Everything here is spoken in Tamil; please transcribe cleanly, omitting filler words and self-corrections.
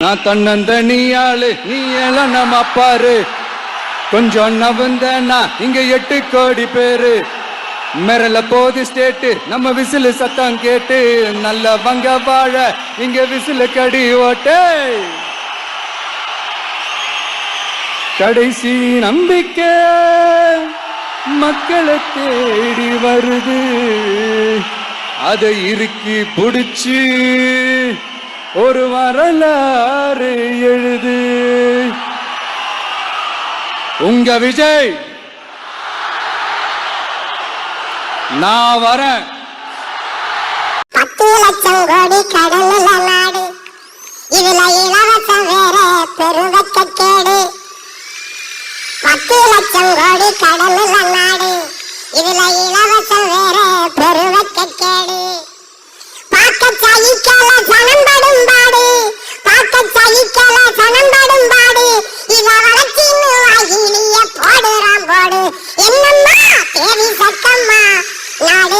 நான் தன்னந்தனி ஆளு, நீ எல்லாம் நம்ம பாரு. கொஞ்சம் நவந்தனா இங்க 8 கோடி பேரு. மிரல போது ஸ்டேட்டு நம்ம விசிலு சத்தம் கேட்டு. நல்ல வங்க வாழ இங்க விசிலு கடி ஓட்டே. கடைசி நம்பிக்கை மக்களை தேடி வருது. அதை இறுக்கி புடிச்சு ஒரு வரலாறு எழுது. உங்க விஜய், நான் வரேன். 10 லட்சம் கோடி கடலுள்ள நாடு, இதுல இலவசம் வேற பெருவெக்க கேடு. 10 லட்சம் கோடி கடலுள்ள நாடு, இதுல இலவசம் வேற பெருவெக்க கேடு. பார்க்க சகிக்கல சனம்படும் பாடு, பார்க்க சகிக்கல சனம்படும் பாடு. இத வளர்ச்சின்னு வாயிலிய போடுறான் போடு. என்னம்மா தேவி சத்தம்மா நாடு